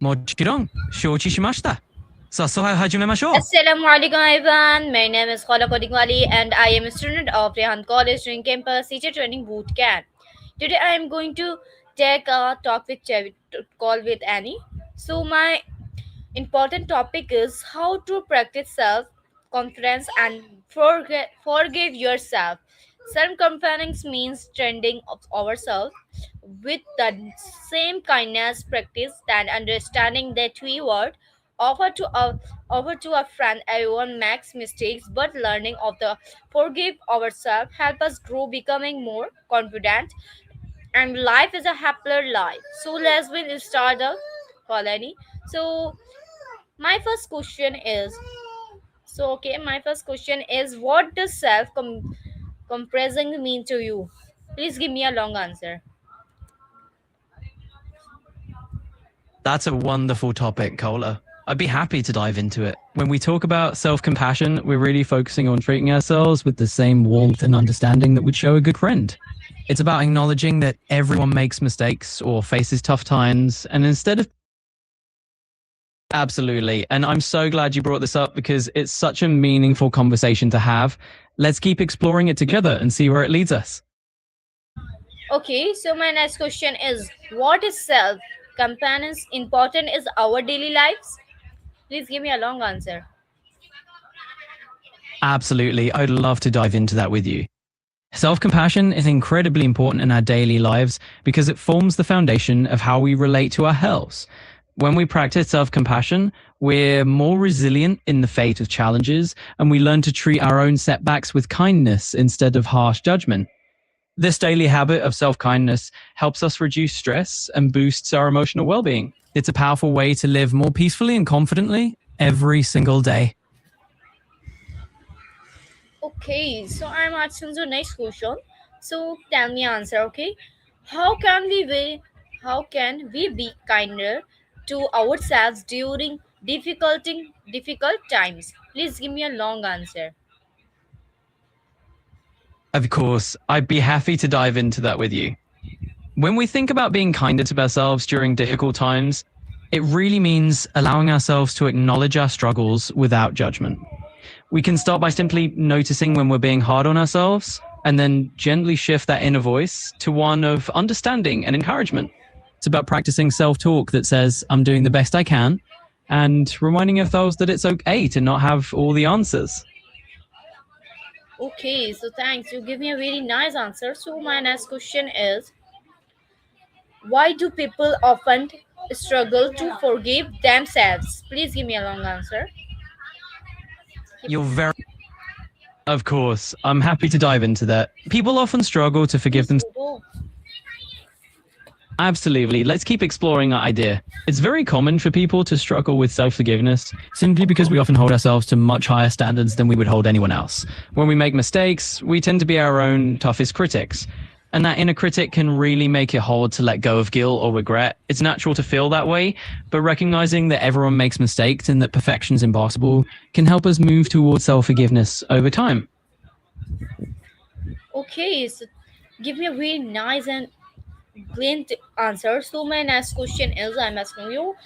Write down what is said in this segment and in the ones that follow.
もちろん承知しました。さあ、始めましょう。 Assalamu alaikum everyone. My name is Khoula Mehmood and I am a student of Rehan College doing campus teacher training boot camp. Today I am going to take a talk with call with Annie. So my important topic is how to practice self confidence and forgive yourself. Self confidence means trending of ourselves with the same kindness practice and understanding that we would offer to a friend. Everyone makes mistakes, but learning of the forgive ourselves help us grow, becoming more confident, and life is a happier life. So let's start the colony. So my first question is my first question is, what does compressing mean to you? Please give me a long answer. That's a wonderful topic, Khoula. I'd be happy to dive into it. When we talk about self-compassion, we're really focusing on treating ourselves with the same warmth and understanding that would show a good friend. It's about acknowledging that everyone makes mistakes or faces tough times, and instead of... Absolutely. And I'm so glad you brought this up because it's such a meaningful conversation to have. Let's keep exploring it together and see where it leads us. Okay, so my next question is, what is self compassion important is our daily lives? Please give me a long answer. Absolutely. I'd love to dive into that with you. Self-compassion is incredibly important in our daily lives because it forms the foundation of how we relate to our health. When we practice self-compassion, we're more resilient in the face of challenges, and we learn to treat our own setbacks with kindness instead of harsh judgment. This daily habit of self-kindness helps us reduce stress and boosts our emotional well-being. It's a powerful way to live more peacefully and confidently every single day. Okay, so I'm asking the next question. So tell me answer, okay? How can we be kinder to ourselves during difficult times? Please give me a long answer. Of course, I'd be happy to dive into that with you. When we think about being kinder to ourselves during difficult times, it really means allowing ourselves to acknowledge our struggles without judgment. We can start by simply noticing when we're being hard on ourselves and then gently shift that inner voice to one of understanding and encouragement. It's about practicing self-talk that says, I'm doing the best I can, and reminding ourselves that it's okay to not have all the answers. Okay, so thanks. You give me a very nice answer. So my next question is, why do people often struggle to forgive themselves? Please give me a long answer. You're very... Of course, I'm happy to dive into that. People often struggle to forgive themselves. Absolutely. Let's keep exploring that idea. It's very common for people to struggle with self-forgiveness simply because we often hold ourselves to much higher standards than we would hold anyone else. When we make mistakes, we tend to be our own toughest critics. And that inner critic can really make it hard to let go of guilt or regret. It's natural to feel that way, but recognizing that everyone makes mistakes and that perfection is impossible can help us move towards self-forgiveness over time. Okay, so give me a very nice and brilliant answer. So my next question is, I'm asking you,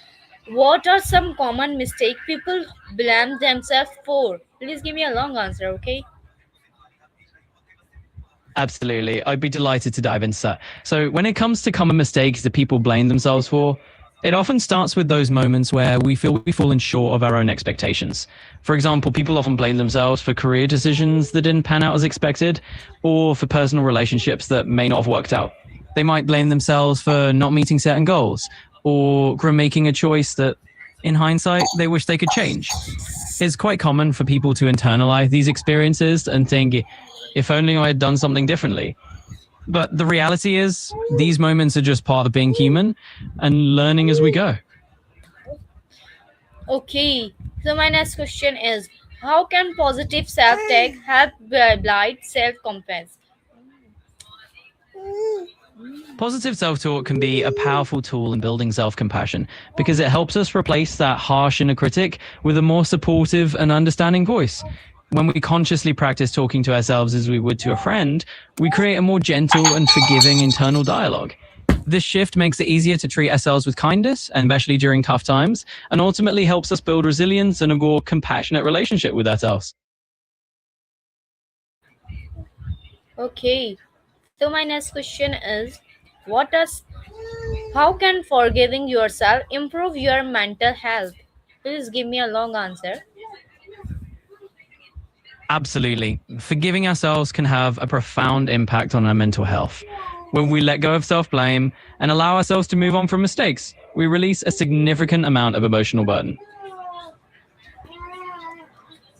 what are some common mistakes people blame themselves for? Please give me a long answer, okay? Absolutely. I'd be delighted to dive into that. So when it comes to common mistakes that people blame themselves for, it often starts with those moments where we feel we've fallen short of our own expectations. For example, people often blame themselves for career decisions that didn't pan out as expected, or for personal relationships that may not have worked out. They might blame themselves for not meeting certain goals, or for making a choice that, in hindsight, they wish they could change. It's quite common for people to internalize these experiences and think, if only I had done something differently. But the reality is, these moments are just part of being human and learning as we go. Okay, so my next question is, how can positive self-talk help build self-confidence? Positive self-talk can be a powerful tool in building self-compassion because it helps us replace that harsh inner critic with a more supportive and understanding voice. When we consciously practice talking to ourselves as we would to a friend, we create a more gentle and forgiving internal dialogue. This shift makes it easier to treat ourselves with kindness, and especially during tough times, and ultimately helps us build resilience and a more compassionate relationship with ourselves. Okay. So my next question is, what does how can forgiving yourself improve your mental health? Please give me a long answer. Absolutely. Forgiving ourselves can have a profound impact on our mental health. When we let go of self blame and allow ourselves to move on from mistakes, we release a significant amount of emotional burden.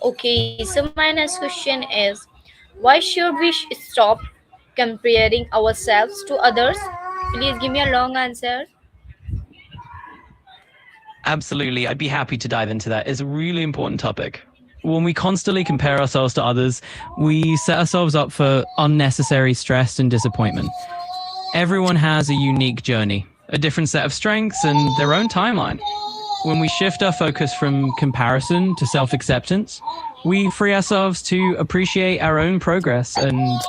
Okay, so my next question is, why should we stop comparing ourselves to others? Please give me a long answer. Absolutely. I'd be happy to dive into that. It's a really important topic. When we constantly compare ourselves to others, we set ourselves up for unnecessary stress and disappointment. Everyone has a unique journey, a different set of strengths, and their own timeline. When we shift our focus from comparison to self acceptance, we free ourselves to appreciate our own progress and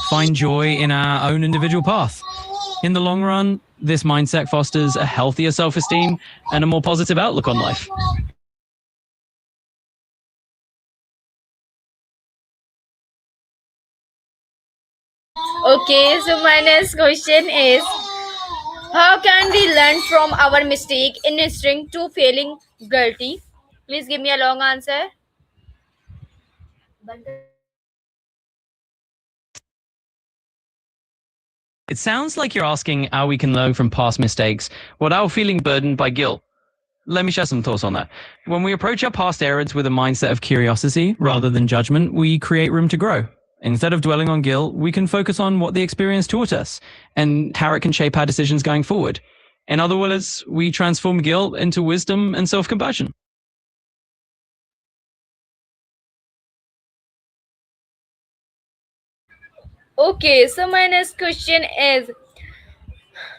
find joy in our own individual path. In the long run, this mindset fosters a healthier self esteem and a more positive outlook on life. Okay, so my next question is, how can we learn from our mistake instead to feeling guilty? Please give me a long answer. It sounds like you're asking how we can learn from past mistakes without feeling burdened by guilt. Let me share some thoughts on that. When we approach our past errors with a mindset of curiosity rather than judgment, we create room to grow. Instead of dwelling on guilt, we can focus on what the experience taught us and how it can shape our decisions going forward. In other words, we transform guilt into wisdom and self compassion. Okay, so my next question is,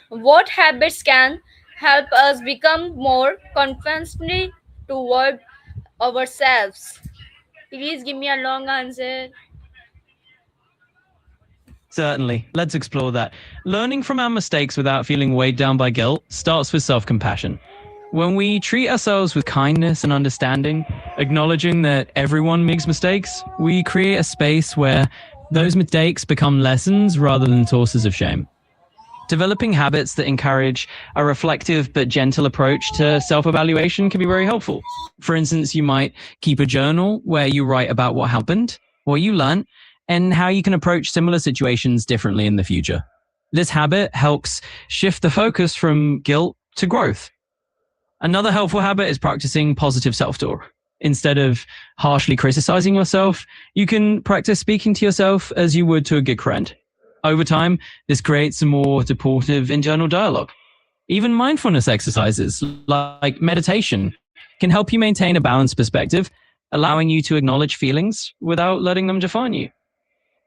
what habits can help us become more confident toward ourselves? Please give me a long answer. Certainly. Let's explore that. Learning from our mistakes without feeling weighed down by guilt starts with self compassion. When we treat ourselves with kindness and understanding, acknowledging that everyone makes mistakes, we create a space where those mistakes become lessons rather than sources of shame. Developing habits that encourage a reflective but gentle approach to self evaluation can be very helpful. For instance, you might keep a journal where you write about what happened, what you learned, and how you can approach similar situations differently in the future. This habit helps shift the focus from guilt to growth. Another helpful habit is practicing positive self talk. Instead of harshly criticizing yourself, you can practice speaking to yourself as you would to a good friend. Over time, this creates a more supportive internal dialogue. Even mindfulness exercises like meditation can help you maintain a balanced perspective, allowing you to acknowledge feelings without letting them define you.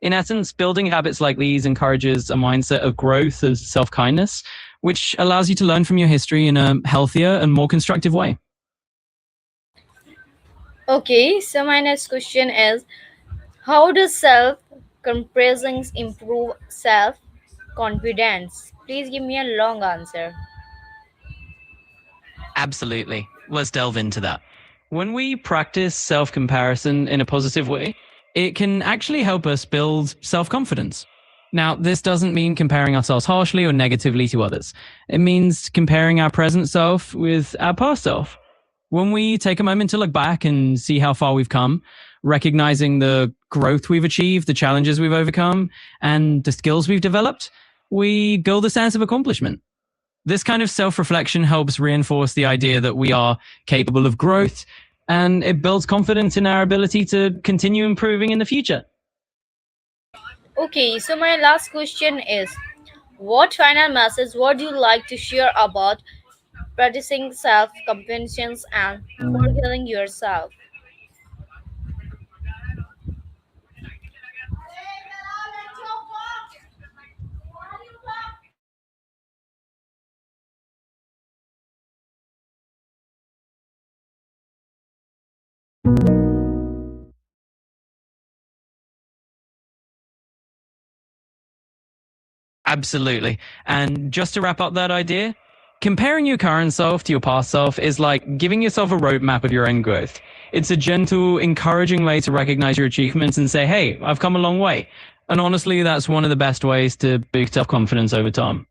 In essence, building habits like these encourages a mindset of growth and self kindness, which allows you to learn from your history in a healthier and more constructive way. Okay, so my next question is, how does self comparison improve self confidence? Please give me a long answer. Absolutely. Let's delve into that. When we practice self comparison in a positive way, it can actually help us build self confidence. Now, this doesn't mean comparing ourselves harshly or negatively to others. It means comparing our present self with our past self. When we take a moment to look back and see how far we've come, recognizing the growth we've achieved, the challenges we've overcome, and the skills we've developed, we build a sense of accomplishment. This kind of self reflection helps reinforce the idea that we are capable of growth, and it builds confidence in our ability to continue improving in the future. Okay, so my last question is, what final message would you like to share about practicing self compassion and forgiving yourself? Absolutely. And just to wrap up that idea, comparing your current self to your past self is like giving yourself a roadmap of your own growth. It's a gentle, encouraging way to recognize your achievements and say, hey, I've come a long way. And honestly, that's one of the best ways to boost self confidence over time.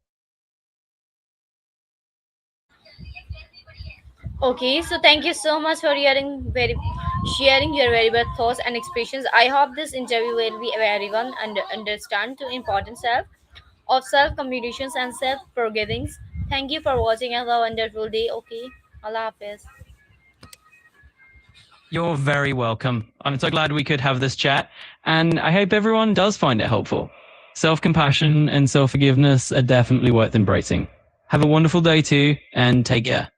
Okay, so thank you so much for sharing your very best thoughts and expressions. I hope this interview will be everyone understand the importance of self communications and self forgivings. Thank you for watching. Have a wonderful day. Okay, Allah Hafiz. You're very welcome. I'm so glad we could have this chat, and I hope everyone does find it helpful. Self compassion and self forgiveness are definitely worth embracing. Have a wonderful day too, and take care.